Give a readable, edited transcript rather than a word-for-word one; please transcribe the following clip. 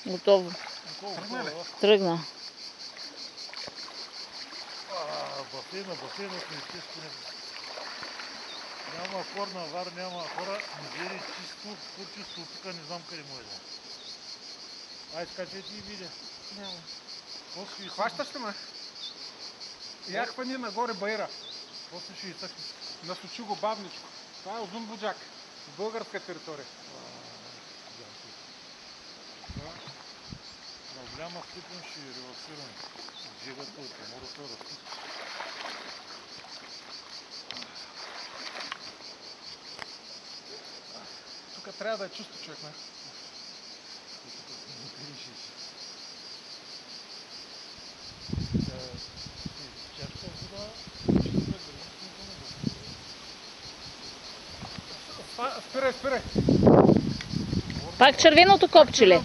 Готово. Тръгна. Басейнът ми изчистен. Няма корна вар, няма хора, мизери, чисто, по-чисто, тук не знам къде му е. Ай, скачайте и видя. Няма. Хващаш ли ме? Я хвани нагоре баира. После ще изтъкне. Насочи го бавничко. Това е Узун Буджак. Българска територия. На голяма степен ще релаксирам жегата от мората разпуска. Тук трябва да е чисто, човек, не? Спирай! Пак червеното копче ли?